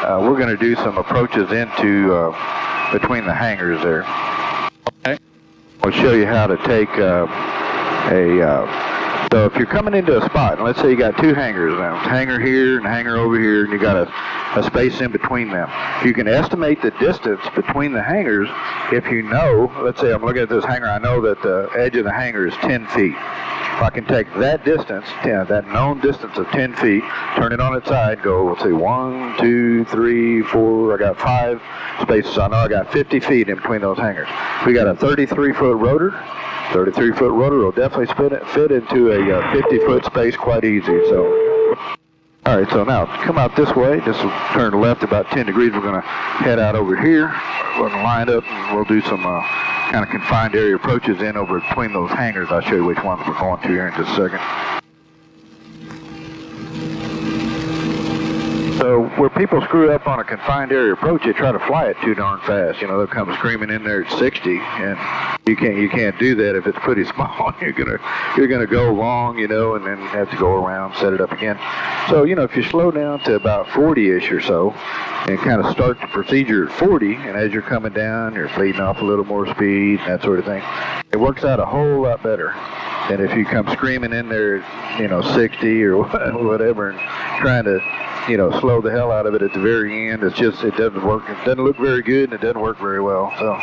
we're going to do some approaches into between the hangars there. Okay. We'll show you how to take so if you're coming into a spot, and let's say you got two hangars now, hanger here and hanger over here, and you got a space in between them. You can estimate the distance between the hangars if you know, let's say I'm looking at this hanger, I know that the edge of the hanger is 10 feet. If I can take that distance, that known distance of 10 feet, turn it on its side, go, let's see, 1, 2, 3, 4, I got 5 spaces. I know I got 50 feet in between those hangars. We got a 33-foot rotor. 33-foot rotor will definitely fit into a 50-foot space quite easy. So, all right, so now come out this way. Just turn left about 10 degrees. We're going to head out over here. We're going to line up, and we'll do some kind of confined area approaches in over between those hangars. I'll show you which ones we're going to here in just a second. So where people screw up on a confined area approach, they try to fly it too darn fast. You know, they'll come screaming in there at 60, and you can't do that if it's pretty small. You're gonna go wrong, you know, and then have to go around, set it up again. So, you know, if you slow down to about 40-ish or so, and kind of start the procedure at 40, and as you're coming down, you're bleeding off a little more speed, that sort of thing, it works out a whole lot better than if you come screaming in there, you know, 60 or whatever, and trying to, you know, slow the hell out of it at the very end. It's just, it doesn't work. It doesn't look very good, and it doesn't work very well. So,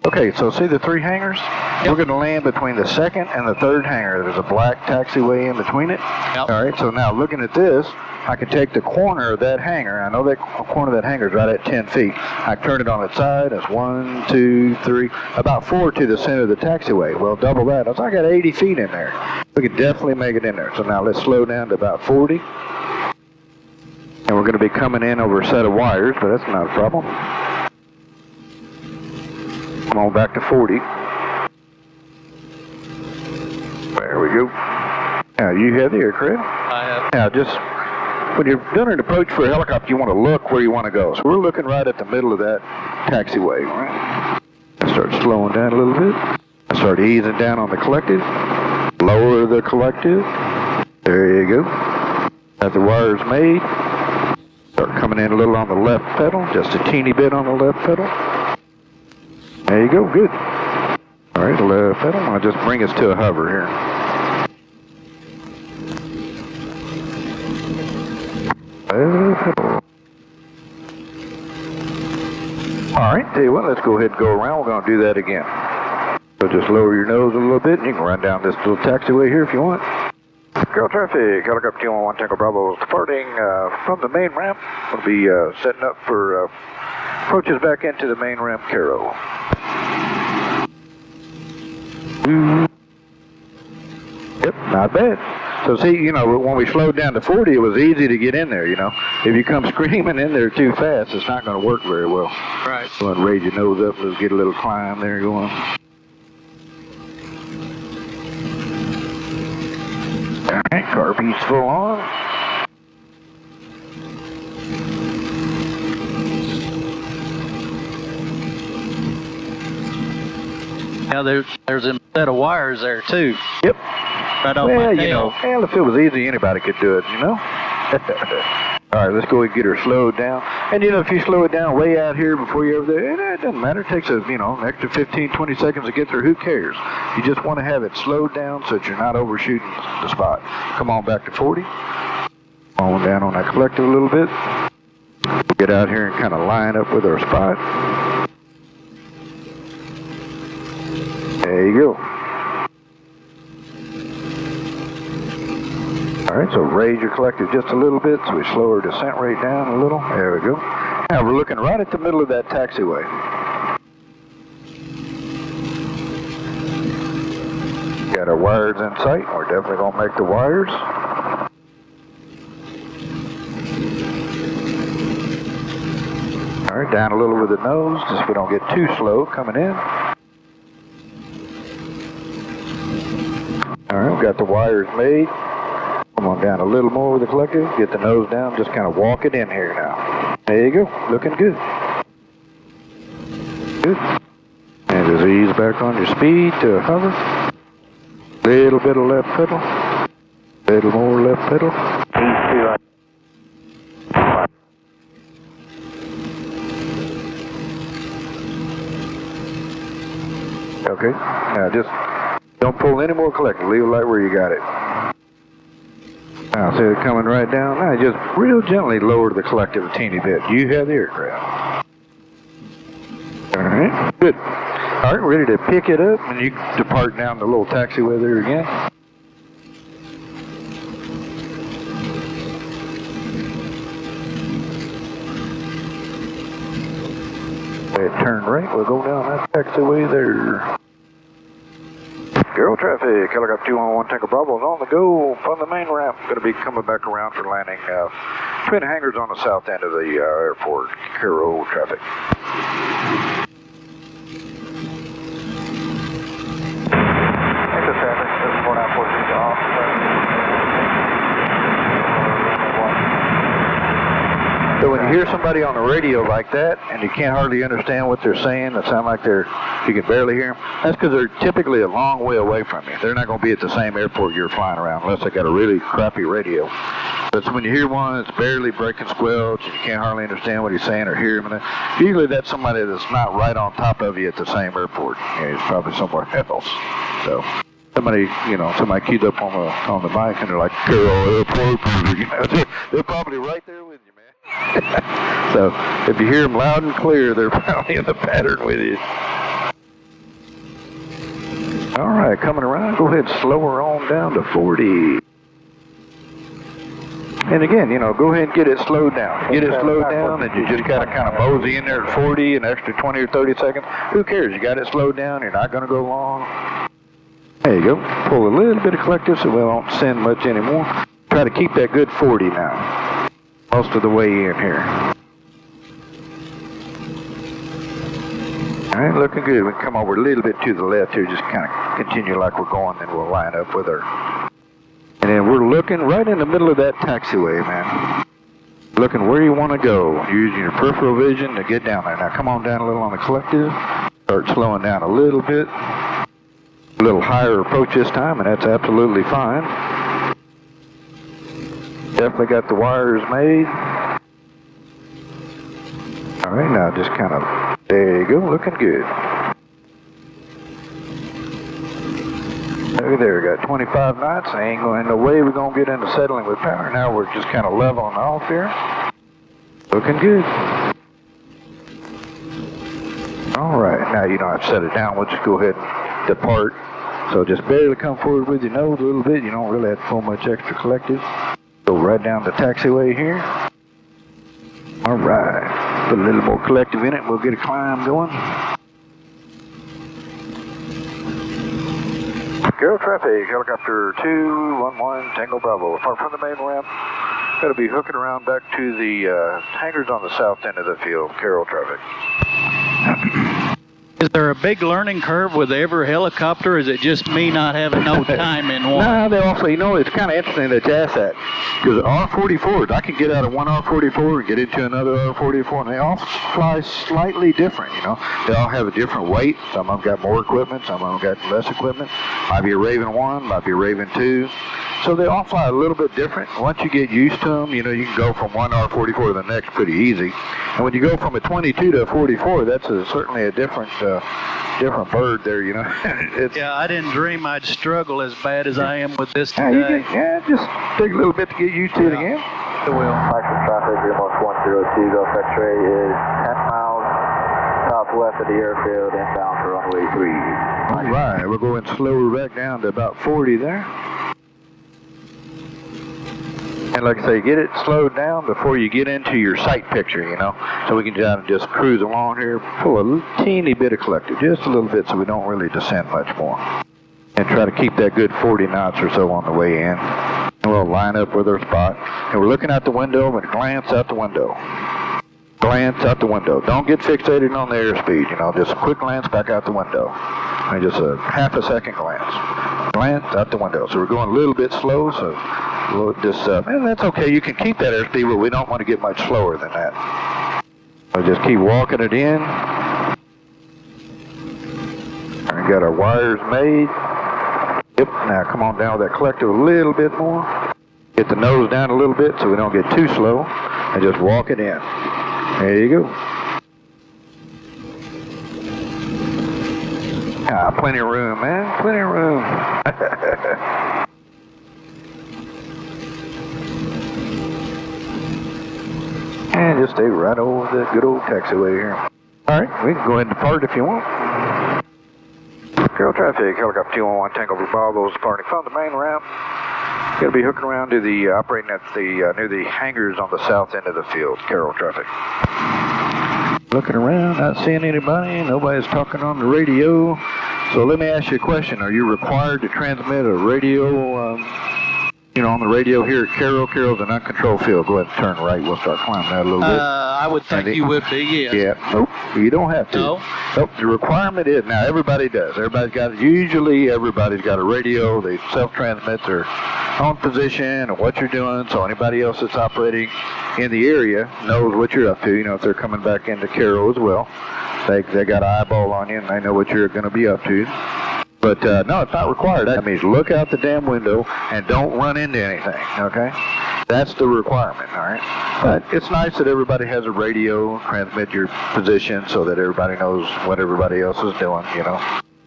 okay, so see the 3 hangars? Yep. We're going to land between the 2nd and the 3rd hangar. There's a black taxiway in between it. Yep. All right, so now looking at this, I can take the corner of that hangar. I know that corner of that hangar is right at 10 feet. I turn it on its side. That's 1, 2, 3, about 4 to the center of the taxiway. Well, double that. So I got 80 feet in there. We can definitely make it in there. So now let's slow down to about 40. And we're going to be coming in over a set of wires, but that's not a problem. Come on back to 40. There we go. Now, you have the aircraft? I have. Now, just when you're doing an approach for a helicopter, you want to look where you want to go. So we're looking right at the middle of that taxiway. Right? I start slowing down a little bit. I start easing down on the collective. Lower the collective. There you go. Got the wires made. Start coming in a little on the left pedal, just a teeny bit on the left pedal. There you go, good. All right, the left pedal. I'll just bring us to a hover here. Left pedal. All right, tell you what, let's go ahead and go around. We're going to do that again. So just lower your nose a little bit, and you can run down this little taxiway here if you want. Go traffic, helicopter 211 Tango Bravo departing from the main ramp. We'll be setting up for approaches back into the main ramp, Cairo. Yep, not bad. So see, you know, when we slowed down to 40, it was easy to get in there, you know. If you come screaming in there too fast, it's not going to work very well. Right. So raise your nose up, let's get a little climb there going. All right, car piece full on. Now there's a set of wires there too. Yep. Right off Well, my you tail. know, well, if it was easy, anybody could do it, you know. All right, let's go and get her slowed down. And, you know, if you slow it down way out here before you're over there, it doesn't matter. It takes, you know, an extra 15, 20 seconds to get there. Who cares? You just want to have it slowed down so that you're not overshooting the spot. Come on back to 40. On down on that collective a little bit. Get out here and kind of line up with our spot. There you go. All right, so raise your collective just a little bit so we slow our descent rate down a little. There we go. Now we're looking right at the middle of that taxiway. Got our wires in sight. We're definitely going to make the wires. All right, down a little with the nose, just so we don't get too slow coming in. All right, we've got the wires made. Come on down a little more with the collective. Get the nose down. Just kind of walk it in here now. There you go. Looking good. Good. And just ease back on your speed to a hover. Little bit of left pedal. Little more left pedal. Okay. Now just don't pull any more collective. Leave it right where you got it. Now see it coming right down. Now just real gently lower the collective a teeny bit. You have the aircraft. All right. Good. All right, ready to pick it up, and you depart down the little taxiway there again. Turn right, we'll go down that taxiway there. Girl traffic, helicopter 211 Tango Bravo is on the go from the main ramp. Going to be coming back around for landing between the hangars on the south end of the airport. Cairo traffic. Exit traffic, 4942 off. So when you hear somebody on the radio like that, and you can't hardly understand what they're saying, it sounds like you can barely hear them, that's because they're typically a long way away from you. They're not going to be at the same airport you're flying around unless they got a really crappy radio. But when you hear one that's barely breaking squelch, and you can't hardly understand what he's saying or hear him, usually that's somebody that's not right on top of you at the same airport. Yeah, he's probably somewhere else. So somebody queued up on the bike, and they're like, Cairo Airport, they're probably right there with you, man. So if you hear them loud and clear, they're probably in the pattern with you. All right, coming around, go ahead and slow her on down to 40. And again, go ahead and get it slowed down. Get it slowed down, and you just got to kind of mosey in there at 40, an extra 20 or 30 seconds. Who cares? You got it slowed down. You're not going to go long. There you go. Pull a little bit of collective so we won't send much anymore. Try to keep that good 40 now. Most of the way in here. All right, looking good. We can come over a little bit to the left here, just kind of continue like we're going, then we'll line up with her. And then we're looking right in the middle of that taxiway, man. Looking where you want to go, using your peripheral vision to get down there. Now come on down a little on the collective. Start slowing down a little bit. A little higher approach this time, and that's absolutely fine. Definitely got the wires made. All right, now just kind of, there you go, looking good. Look there, got 25 knots. Ain't no way we're going to get into settling with power. Now we're just kind of leveling off here. Looking good. All right, now you don't have to set it down. We'll just go ahead and depart. So just barely come forward with your nose a little bit. You don't really have to pull much extra collective. Go right down the taxiway here. All right. Put a little more collective in it. We'll get a climb going. Cairo traffic, helicopter 211 Tango Bravo. Apart from the main ramp, going to be hooking around back to the hangars on the south end of the field. Cairo traffic. Is there a big learning curve with every helicopter, or is it just me not having no time in one? No, they also, it's kind of interesting that you ask that. Because R-44s, I can get out of one R-44 and get into another R-44, and they all fly slightly different, They all have a different weight. Some of them got more equipment, some of them got less equipment. Might be a Raven 1, might be a Raven 2. So they all fly a little bit different. Once you get used to them, you can go from one R-44 to the next pretty easy. And when you go from a 22 to a 44, that's certainly a different bird there, Yeah, I didn't dream I'd struggle as bad as I am with this today. Just take a little bit to get used to it again. I will. Maximum traffic, almost 102, Gulf X-ray is 10 miles southwest of the airfield, inbound for runway 3. All right, we're going slower back down to about 40 there. And like I say, get it slowed down before you get into your sight picture, so we can just cruise along here, pull a teeny bit of collective, just a little bit, so we don't really descend much more. And try to keep that good 40 knots or so on the way in. And we'll line up with our spot. And we're looking out the window and glance out the window. Glance out the window. Don't get fixated on the airspeed, just a quick glance back out the window. And just a half a second glance. Glance out the window. So we're going a little bit slow, so we'll just, and that's okay. You can keep that airspeed, but we don't want to get much slower than that. So just keep walking it in. And got our wires made. Yep, now come on down with that collective a little bit more. Get the nose down a little bit so we don't get too slow. And just walk it in. There you go. Ah, plenty of room, man. Plenty of room. And just stay right over the good old taxiway here. All right, we can go ahead and depart if you want. Cairo traffic, helicopter 211, Tango Blue Bravo's departing from the main ramp. Going to be hooking around to the, operating at the, near the hangars on the south end of the field. Cairo traffic. Looking around, not seeing anybody. Nobody's talking on the radio. So let me ask you a question. Are you required to transmit a radio, on the radio here at Cairo? Cairo's an uncontrolled field. Go ahead and turn right. We'll start climbing that a little bit. I would think you would be, yes. Yeah. Nope. You don't have to. No? Nope. The requirement is, now everybody does. Usually everybody's got a radio. They self-transmit their own position and what you're doing, so anybody else that's operating in the area knows what you're up to. If they're coming back into Cairo as well, they got an eyeball on you and they know what you're going to be up to. But no, it's not required. That means look out the damn window and don't run into anything, okay? That's the requirement, all right? But it's nice that everybody has a radio, transmit your position so that everybody knows what everybody else is doing,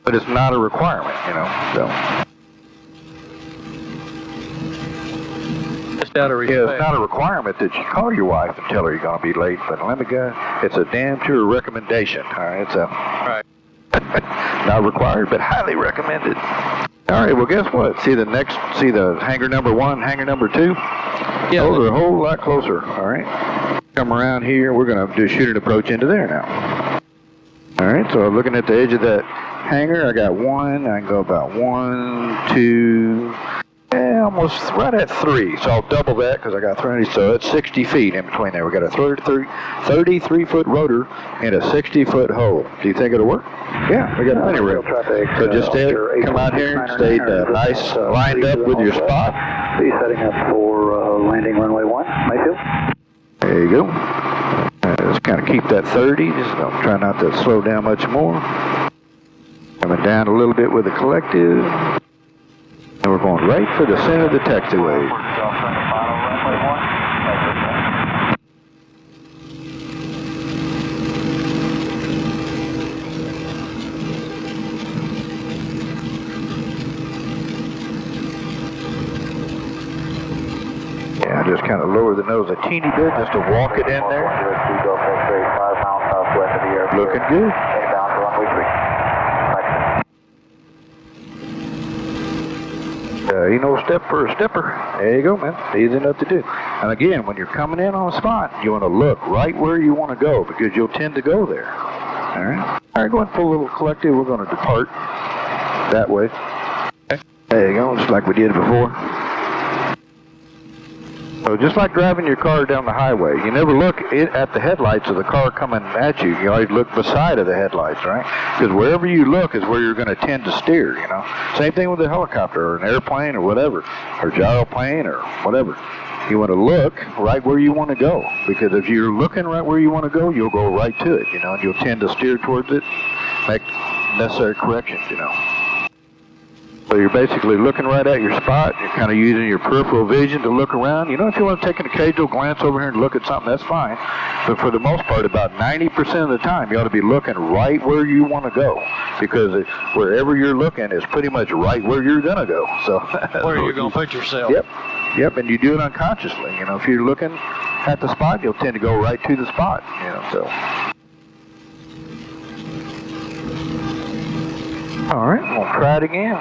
But it's not a requirement, so. Just out of respect. Yeah, it's not a requirement that you call your wife and tell her you're going to be late, but let me go. It's a damn sure recommendation, all right? It's right. Not required, but highly recommended. All right, well, guess what? See the hangar number 1, hangar number 2? Yeah. Those are a whole lot closer, all right? Come around here. We're going to do shoot and approach into there now. All right, so looking at the edge of that hangar, I got 1. I can go about 1, 2, almost right at 3. So I'll double that because I got 30. So it's 60 feet in between there. We got a 33-foot rotor and a 60-foot hole. Do you think it'll work? Yeah, we got plenty of room. So just come out here and stay nice, lined up with your spot. Be setting up for landing runway 1, Mayfield. There you go. Just kind of keep that 30. Just don't try not to slow down much more. Coming down a little bit with the collective. And we're going right for the center of the taxiway. Yeah, I just kind of lower the nose a teeny bit just to walk it in there. Looking good. Step for a stepper. There you go, man. Easy enough to do. And again, when you're coming in on a spot, you want to look right where you want to go because you'll tend to go there. All right. All right, going full little collective. We're going to depart that way. Okay. There you go, just like we did before. So just like driving your car down the highway, you never look at the headlights of the car coming at you. You always look beside of the headlights, right? Because wherever you look is where you're going to tend to steer, Same thing with a helicopter or an airplane or whatever, or gyroplane or whatever. You want to look right where you want to go, because if you're looking right where you want to go, you'll go right to it, and you'll tend to steer towards it, make necessary corrections, So you're basically looking right at your spot. You're kind of using your peripheral vision to look around. If you want to take an occasional glance over here and look at something, that's fine. But for the most part, about 90% of the time, you ought to be looking right where you want to go, because wherever you're looking is pretty much right where you're going to go. So where you're going to put yourself. Yep, and you do it unconsciously. If you're looking at the spot, you'll tend to go right to the spot. So. All right, we'll try it again.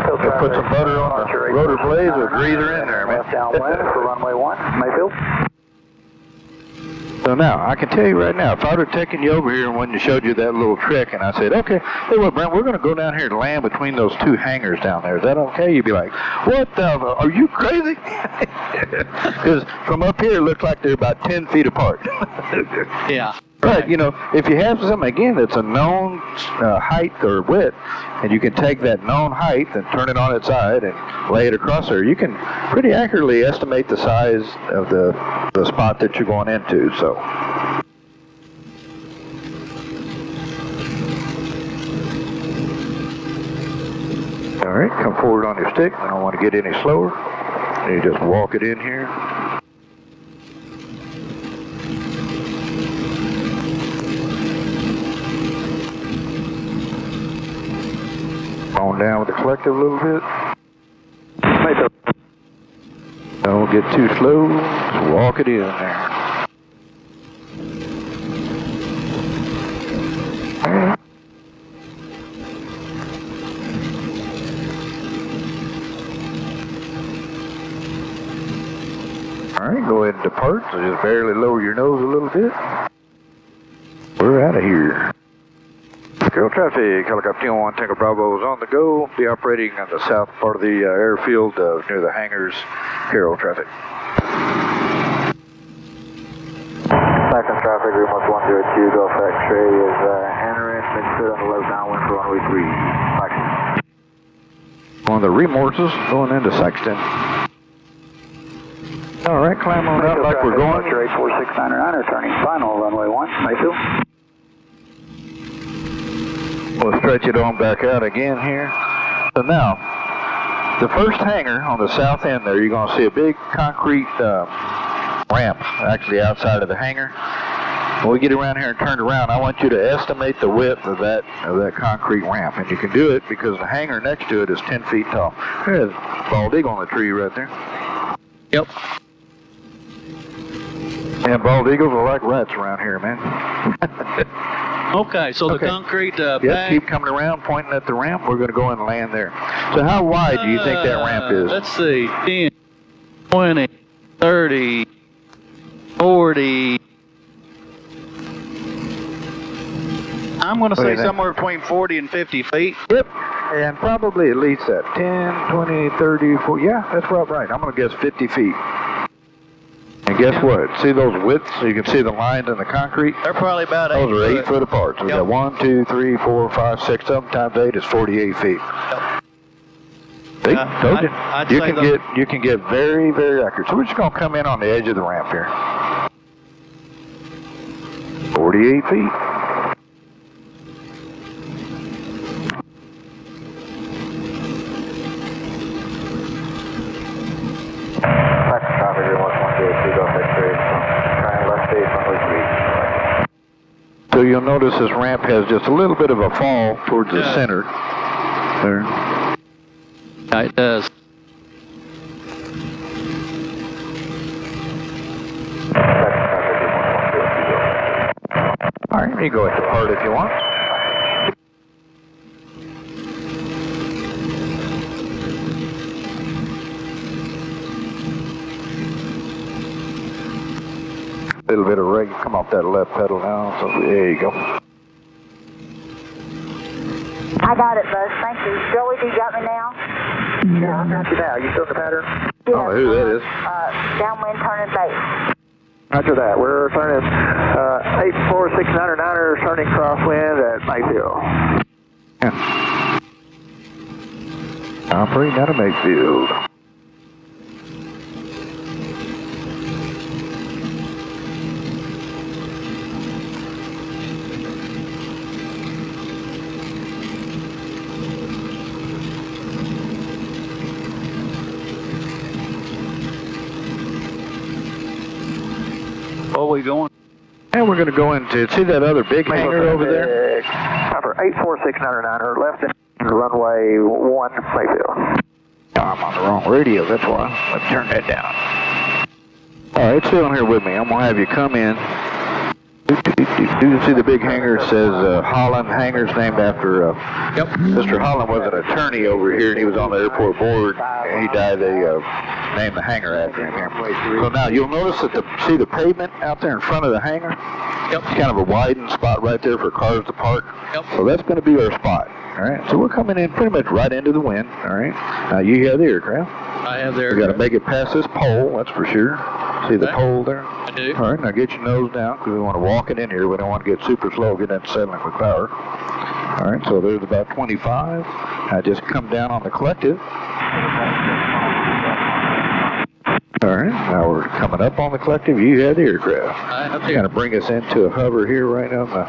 We'll put some butter on the rotor blades or greaser in there, man. Downwind for runway 1, Mayfield. So now, I can tell you right now, if I would have taken you over here and when you showed you that little trick and I said, okay, hey, well, Brent, we're going to go down here and land between those 2 hangars down there. Is that okay? You'd be like, what the, are you crazy? Because from up here, it looks like they're about 10 feet apart. Yeah. But, if you have something, again, that's a known height or width, and you can take that known height and turn it on its side and lay it across there, you can pretty accurately estimate the size of the spot that you're going into. So. All right, come forward on your stick. I don't want to get any slower. You just walk it in here. Come down with the collective a little bit. Don't get too slow. Just walk it in there. All right, go ahead and depart. So just barely lower your nose a little bit. We're out of here. Cairo traffic, helicopter 1 Tango Bravo is on the go. Be operating on the south part of the airfield near the hangars. Cairo traffic. Second traffic, room 102, Gulf X-ray is entering, mid-foot on the left downwind for runway 3. Saxton. On the remorses going into Saxton. All right, climb on up like we're going. 84699, turning final, runway 1, Mayfield. We'll stretch it on back out again here. So now, the first hangar on the south end there, you're going to see a big concrete ramp actually outside of the hangar. When we get around here and turn around, I want you to estimate the width of that concrete ramp. And you can do it because the hangar next to it is 10 feet tall. There's a bald eagle on the tree right there. Yep. And bald eagles are like rats around here, man. Okay, so the concrete Yep, keep coming around, pointing at the ramp. We're going to go and land there. So how wide do you think that ramp is? Let's see, 10, 20, 30, 40. I'm going to say somewhere between 40 and 50 feet. Yep, and probably at least that. 10, 20, 30, 40. Yeah, that's right. I'm going to guess 50 feet. And guess what? See those widths? So you can see the lines in the concrete? They're probably about 8 foot. Those are 8 foot apart. So we got 1, 2, 3, 4, 5, 6 of them times 8 is 48 feet. Yep. See, told you. You can get very, very accurate. So we're just going to come in on the edge of the ramp here. 48 feet. So you'll notice this ramp has just a little bit of a fall towards the center. There. Yeah, it does. All right, you go ahead and depart if you want. A little bit of reg, come off that left pedal now, so there you go. I got it, Buzz, thank you. Joey, do you got me now? Yeah, I got you now. You still in the pattern? Yeah, I don't know who that is. Downwind turning base. Roger that. We're turning 84699, turning crosswind at Mayfield. Yeah. Operating out of Mayfield. Where are we going? And we're going to go into, see that other big hangar over there? Copper 84699, left in runway 1, Mayfield. Oh, I'm on the wrong radio, that's why. Let's turn that down. All right, sit on here with me. I'm going to have you come in. You see the big hangar? It says Holland Hangars, named after Mr. Holland was an attorney over here, and he was on the airport board, and he died. They named the hangar after him here. So now you'll notice that see the pavement out there in front of the hangar? Yep. It's kind of a widened spot right there for cars to park. Yep. So that's going to be our spot. All right. So we're coming in pretty much right into the wind. All right. Now you have the aircraft. I have the aircraft. We got to make it past this pole. That's for sure. See the pole there? I do. All right. Now get your nose down because we want to walk it in here. We don't want to get super slow, get into settling with power. All right. So there's about 25. Now just come down on the collective. All right, now we're coming up on the collective. You have the aircraft. I have the Kind of bring us into a hover here right on the,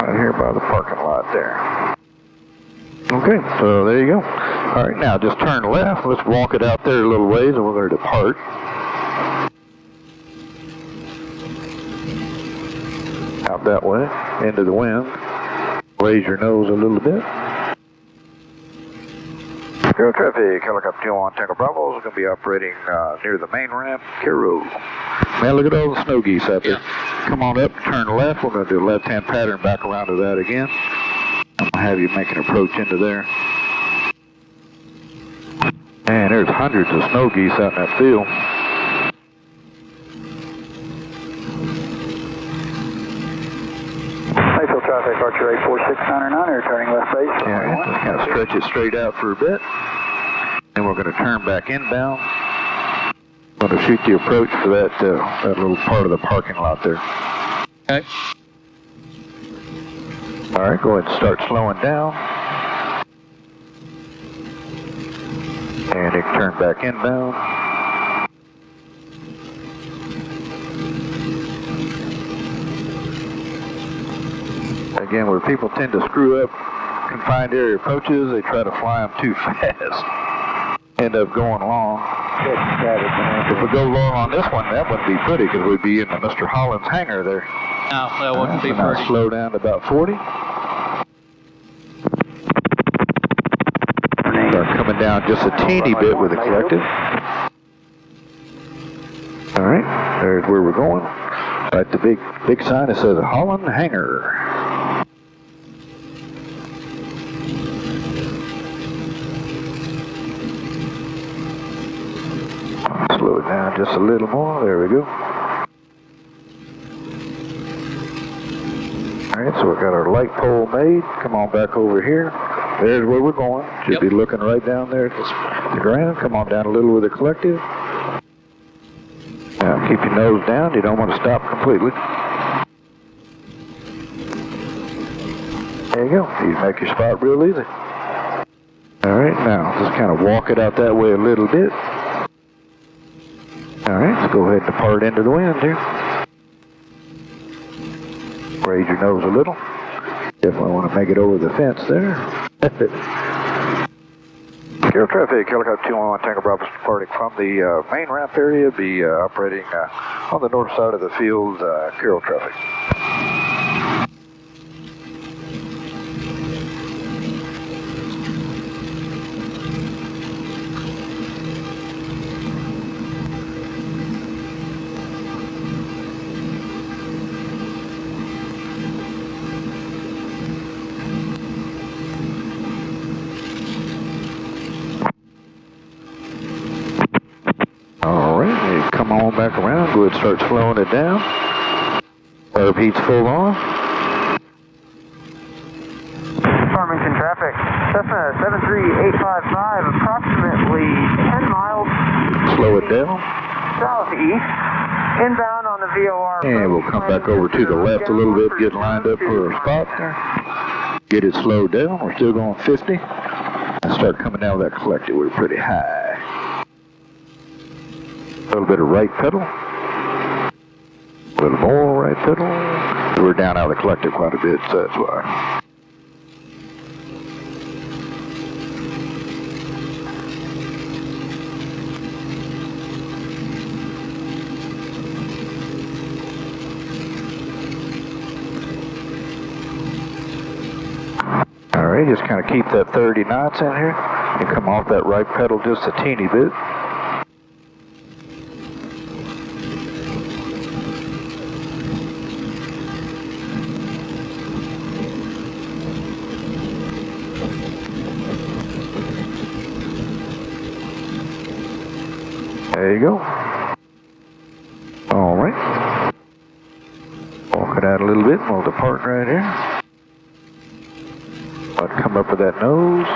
right here by the parking lot there. Okay, so there you go. All right, now just turn left. Let's walk it out there a little ways and we're going to depart. Out that way, into the wind. Raise your nose a little bit. Cairo traffic, helicopter 201 Tango Bravo is going to be operating near the main ramp, Cairo. Man, look at all the snow geese out there. Come on up, turn left. We're going to do a left-hand pattern back around to that again. I'm going to have you make an approach into there. Man, there's hundreds of snow geese out in that field. Mayfield traffic, Archer 84699, returning left base. Yeah, just kind of stretch it straight out for a bit. Then we're going to turn back inbound. I'm going to shoot the approach for that little part of the parking lot there. Okay. All right, go ahead and start slowing down. And it can turn back inbound. Again, where people tend to screw up confined area approaches, they try to fly them too fast. End up going long. If we go long on this one, that wouldn't be pretty because we'd be in the Mr. Holland's hangar there. No, that wouldn't be So now pretty. slow down to about 40. Start coming down just a teeny bit with the collective. All right, there's where we're going. Right, the big sign that says Holland Hangar. Slow it down just a little more. There we go. All right, so we've got our light pole made. Come on back over here. There's where we're going. Should be looking right down there at the ground. Come on down a little with the collective. Now keep your nose down. You don't want to stop completely. There you go. You make your spot real easy. All right, now just kind of walk it out that way a little bit. All right, let's go ahead and depart into the wind here. Raise your nose a little. Definitely want to make it over the fence there. Cairo traffic, helicopter 211 Tango Bravo departing from the main ramp area, be operating on the north side of the field, Cairo traffic. Come on back around, go ahead and start slowing it down. Herb heat's full on. Farmington traffic, Cessna 73855, approximately 10 miles. Slow it down. Southeast, inbound on the VOR. And we'll come back over to the left a little bit, get lined up for a spot there. Get it slowed down, we're still going 50. And start coming down with that collector, we're pretty high. A little bit of right pedal. A little more right pedal. We're down out of the collector quite a bit, so that's why. All right, just kind of keep that 30 knots in here and come off that right pedal just a teeny bit. There you go. All right. Walk it out a little bit and we'll depart right here. I'll come up with that nose.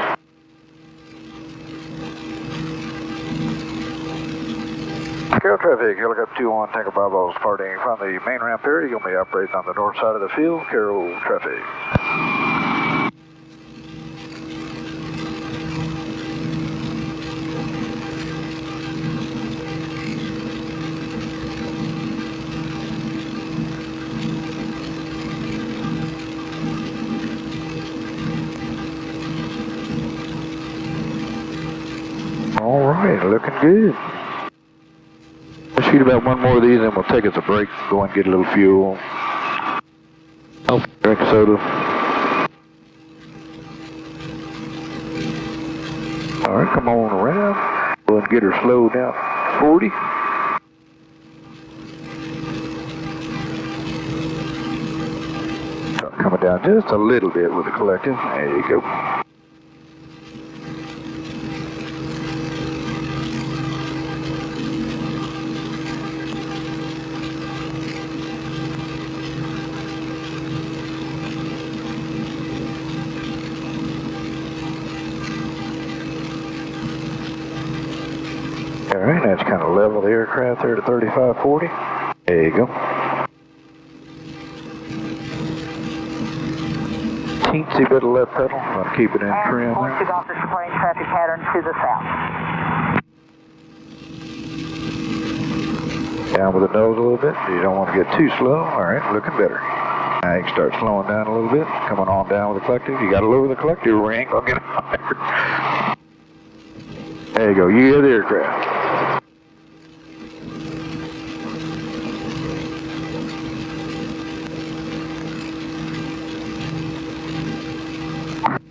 Cairo traffic, helicopter 201 Tango Bravo is departing from the main ramp area. You'll be operating on the north side of the field. Cairo traffic. All right, looking good. Let's shoot about one more of these and we'll take us a break, go and get a little fuel. Oh, drink soda. All right, come on around. We'll get her slowed down. 40. Coming down just a little bit with the collective. There you go. All right, that's kind of level the aircraft there to 3540. There you go. Teensy bit of left pedal. I'll keep it in trim Once there. you've got the supporting traffic pattern to the south. Down with the nose a little bit. You don't want to get too slow. All right, looking better. Now you can start slowing down a little bit. Coming on down with the collective. You got to lower the collective or we ain't going to get on there. There you go. You hear the aircraft.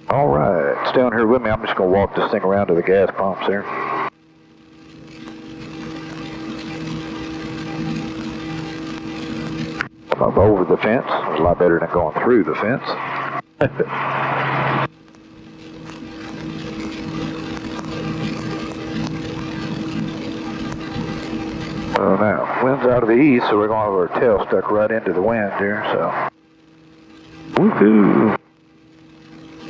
All right, stay on here with me. I'm just going to walk this thing around to the gas pumps there. I'm up over the fence. It's a lot better than going through the fence. So now, wind's out of the east, so we're going to have our tail stuck right into the wind here, so. Woohoo!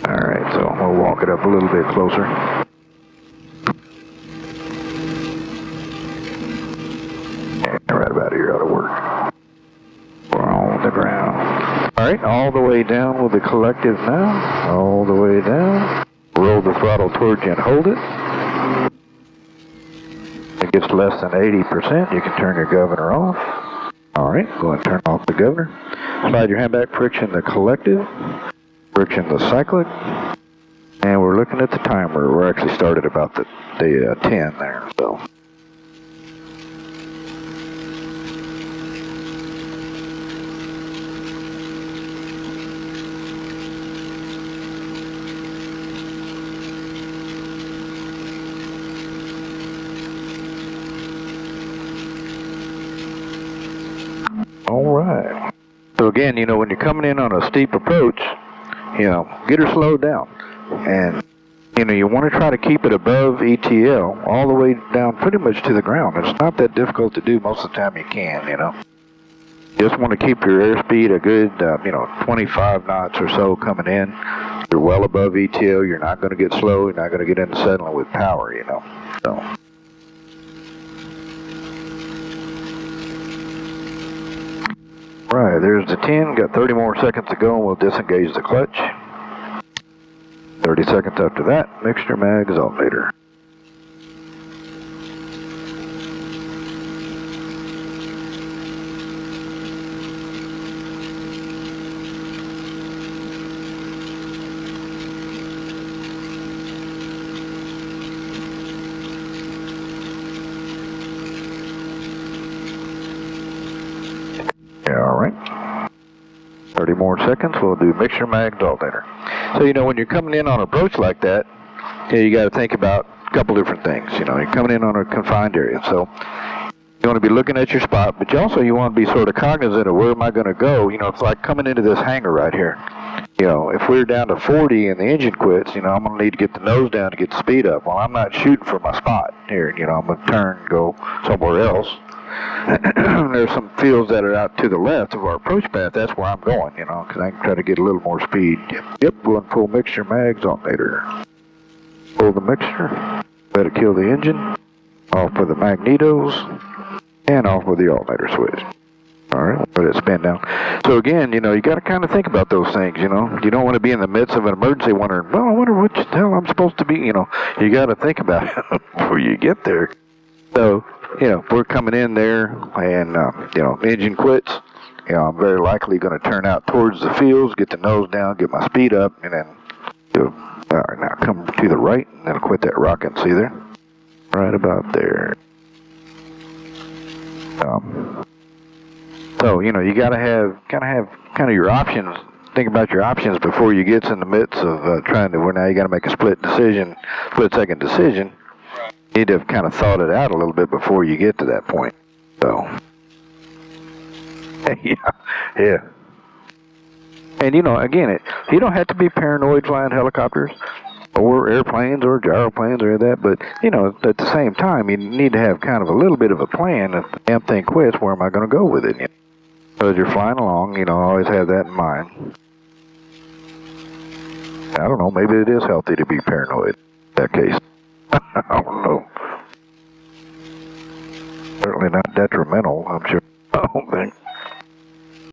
Alright, so we'll walk it up a little bit closer. And right about here ought to work. We're on the ground. Alright, all the way down with the collective now. All the way down. Roll the throttle towards you and hold it. If it gets less than 80%, you can turn your governor off. Alright, go ahead and turn off the governor. Slide your hand back, friction the collective. Friction the cyclic, and we're looking at the timer. We're actually started about the 10 there, so. All right. So again, you know, when you're coming in on a steep approach, you know, get her slowed down. And, you know, you want to try to keep it above ETL all the way down pretty much to the ground. It's not that difficult to do most of the time you can, you know. You just want to keep your airspeed a good, 25 knots or so coming in. You're well above ETL. You're not going to get slow. You're not going to get into settling with power, you know. So. Right, there's the 10, got 30 more seconds to go and we'll disengage the clutch. 30 seconds after that, mixture mag alternator. All right. 30 more seconds, we'll do mixture mag alternator. So, you know, when you're coming in on an approach like that, you got to think about a couple different things. You know, you're coming in on a confined area, so you want to be looking at your spot, but you want to be sort of cognizant of where am I going to go. You know, it's like coming into this hangar right here. You know, if we're down to 40 and the engine quits, you know, I'm going to need to get the nose down to get the speed up. Well, I'm not shooting for my spot here. You know, I'm going to turn and go somewhere else. There's some fields that are out to the left of our approach path. That's where I'm going, you know, because I can try to get a little more speed. Yep, we'll pull mixture mags alternator. Pull the mixture. Let it kill the engine. Off with the magnetos. And off with the alternator switch. All right, let it spin down. So again, you know, you got to kind of think about those things, you know. You don't want to be in the midst of an emergency wondering, well, I wonder what the hell I'm supposed to be, you know. You got to think about it before you get there. So, you know, we're coming in there and, you know, engine quits. You know, I'm very likely going to turn out towards the fields, get the nose down, get my speed up, and then do, all right, now come to the right, and then quit that rocket. See there? Right about there. So, you know, you got to have kind of your options. Think about your options before you get in the midst of trying to, where now you got to make a split decision split-second decision. You need to have kind of thought it out a little bit before you get to that point. So, yeah. And, you know, again, you don't have to be paranoid flying helicopters or airplanes or gyroplanes or that, but, you know, at the same time, you need to have kind of a little bit of a plan. If the damn thing quits, where am I going to go with it? You know? So as you're flying along, you know, always have that in mind. I don't know, maybe it is healthy to be paranoid in that case. I don't know. Certainly not detrimental, I'm sure. I don't think.